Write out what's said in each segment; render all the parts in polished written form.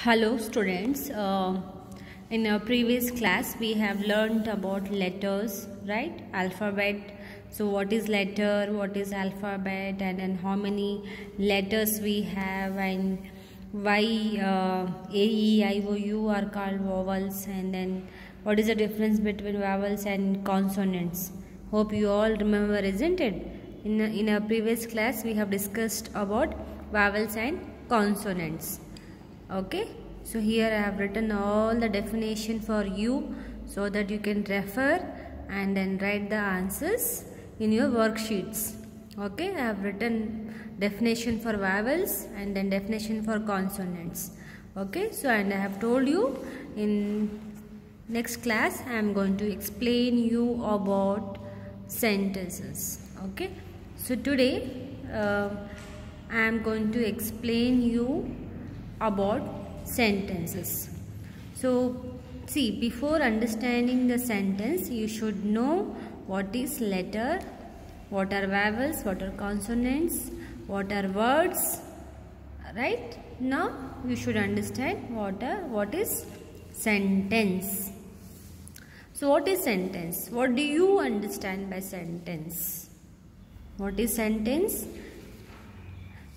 Hello students, in our previous class we have learned about letters, right? Alphabet. So what is letter, what is alphabet, and then how many letters we have, and why A, E, I, O, U are called vowels, and then what is the difference between vowels and consonants. Hope you all remember, isn't it? In our previous class we have discussed about vowels and consonants. Okay, so here I have written all the definition for you so that you can refer and then write the answers in your worksheets. Okay, I have written definition for vowels and then definition for consonants. Okay, so and I have told you in next class I am going to explain you about sentences. Okay, so today I am going to explain you about sentences. So see, before understanding the sentence you should know what is letter, what are vowels, what are consonants, what are words, right? Now you should understand what is sentence. So what is sentence? What do you understand by sentence? What is sentence?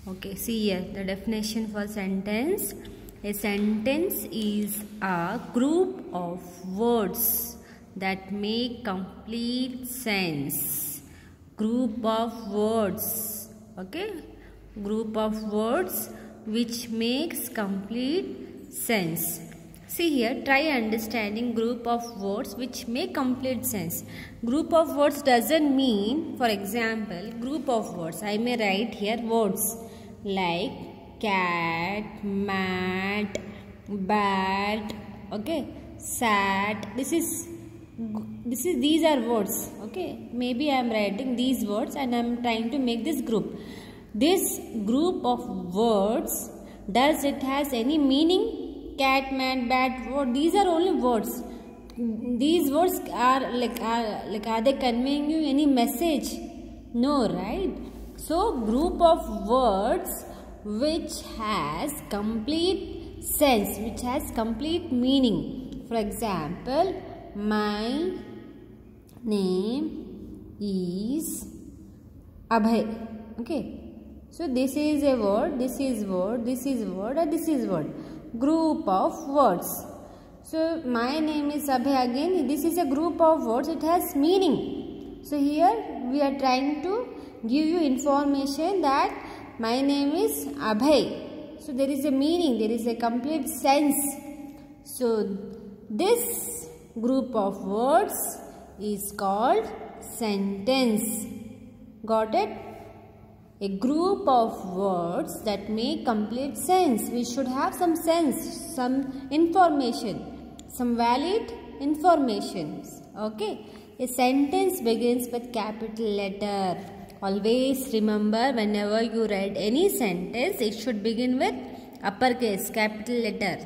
Okay, see here the definition for sentence. A sentence is a group of words that make complete sense. Group of words, okay? Group of words which makes complete sense. See here, try understanding group of words which make complete sense. Group of words doesn't mean, for example, group of words. I may write here words like cat, mat, bat, okay, sat. These are words. Okay, maybe I am writing these words and I am trying to make this group. This group of words, does it has any meaning? Cat, mat, bat, word. These are only words. These words are are they conveying you any message? No, right? So group of words which has complete sense, which has complete meaning. For example, my name is Abhay. Okay. So this is a word, this is word, this is word, and this is word. Group of words. So my name is Abhay again. This is a group of words. It has meaning. So here we are trying to give you information that my name is Abhay. So there is a meaning. There is a complete sense. So this group of words is called sentence. Got it? A group of words that make complete sense. We should have some sense, some information, some valid information. Okay. A sentence begins with capital letter. Always remember, whenever you write any sentence, it should begin with uppercase, capital letter.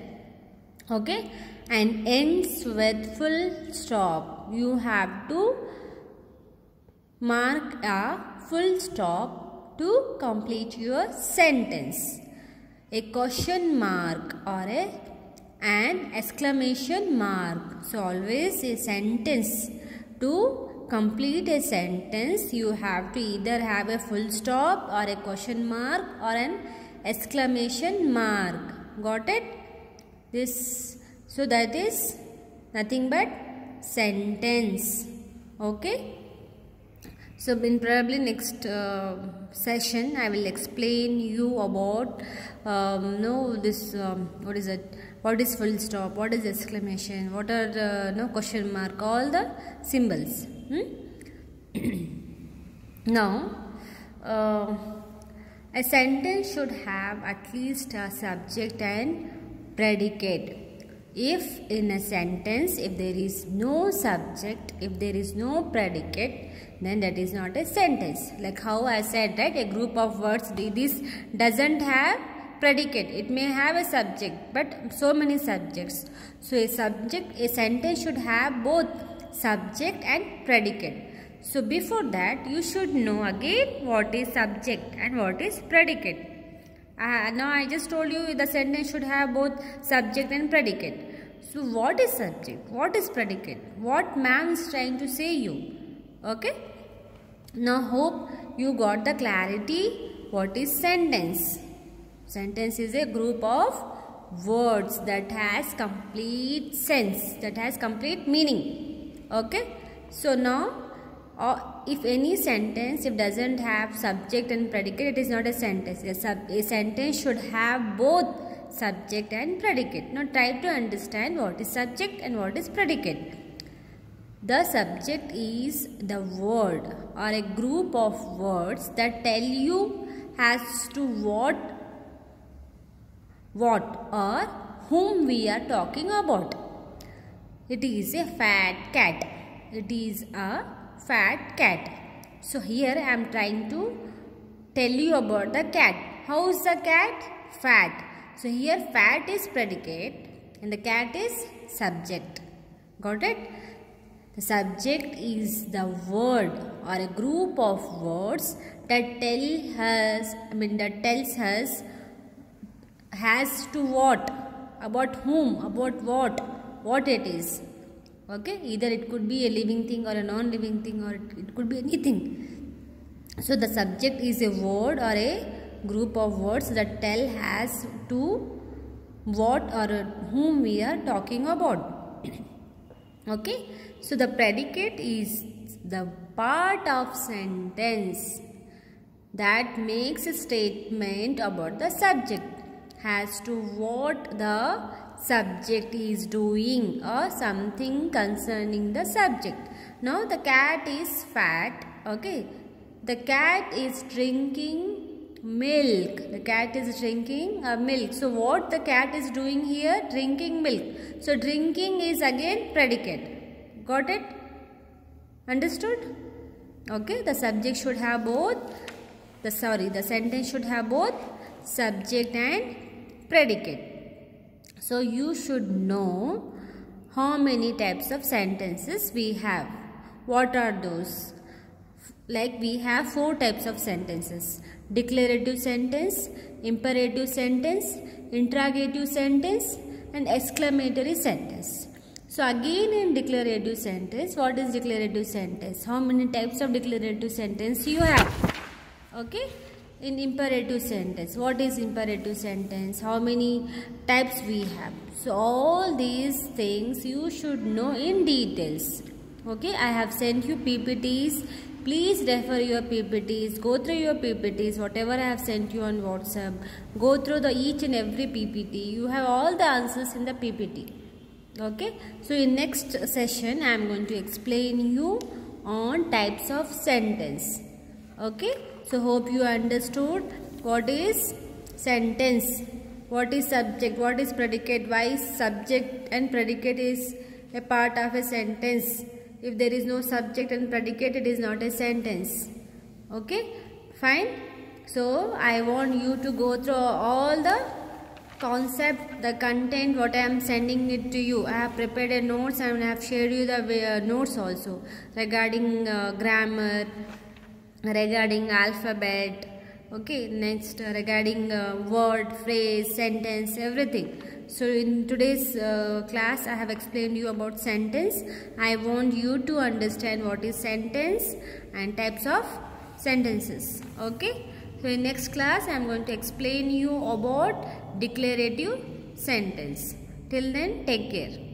Okay. And ends with full stop. You have to mark a full stop to complete your sentence. A question mark or an exclamation mark. So always a sentence, to complete a sentence you have to either have a full stop or a question mark or an exclamation mark. Got it? So that is nothing but sentence. Okay. So in probably next session I will explain you about what is it? What is full stop? What is exclamation? What are question mark? All the symbols. Now a sentence should have at least a subject and predicate. If in a sentence, if there is no subject, if there is no predicate, then that is not a sentence. Like how I said, right, a group of words, this doesn't have predicate. It may have a subject, but so many subjects. So a sentence should have both subject and predicate. So before that, you should know again what is subject and what is predicate. Now I just told you the sentence should have both subject and predicate. So what is subject? What is predicate? What ma'am is trying to say you? Okay. Now hope you got the clarity. What is sentence? Sentence is a group of words that has complete sense, that has complete meaning. Okay. So now if any sentence, if doesn't have subject and predicate, it is not a sentence. A sentence should have both subject and predicate. Now try to understand what is subject and what is predicate. The subject is the word or a group of words that tell you as to what or whom we are talking about. It is a fat cat. It is a fat cat. So here I am trying to tell you about the cat. How is the cat? Fat. So here fat is predicate and the cat is subject. Got it? The subject is the word or a group of words that tells us has to what, about whom, about what it is. Okay, either it could be a living thing or a non-living thing, or it could be anything. So the subject is a word or a group of words that tell as to what or whom we are talking about. Okay, so the predicate is the part of sentence that makes a statement about the subject as to what the subject is doing or something concerning the subject. Now the cat is fat. Okay, the cat is drinking milk. The cat is drinking milk. So what the cat is doing here? Drinking milk. So drinking is again predicate. Got it? Understood? Okay, the subject should have both. The sentence should have both subject and predicate. So you should know how many types of sentences we have. What are those? Like we have 4 types of sentences: declarative sentence, imperative sentence, interrogative sentence, and exclamatory sentence. So again in declarative sentence, what is declarative sentence? How many types of declarative sentence you have? Okay. In imperative sentence, what is imperative sentence? How many types we have? So all these things you should know in details. Okay, I have sent you PPTs. Please refer your PPTs. Go through your PPTs. Whatever I have sent you on WhatsApp, go through each and every PPT. You have all the answers in the PPT. Okay, so in next session I am going to explain you on types of sentence. Okay. So hope you understood what is sentence, what is subject, what is predicate, why subject and predicate is a part of a sentence. If there is no subject and predicate, it is not a sentence. Okay, fine. So I want you to go through all the concept, the content, what I am sending it to you. I have prepared a notes and I have shared you the notes also regarding grammar, regarding alphabet. Okay, next regarding word, phrase, sentence, everything. So in today's class I have explained you about sentence. I want you to understand what is sentence and types of sentences. Okay, so in next class I am going to explain you about declarative sentence. Till then, take care.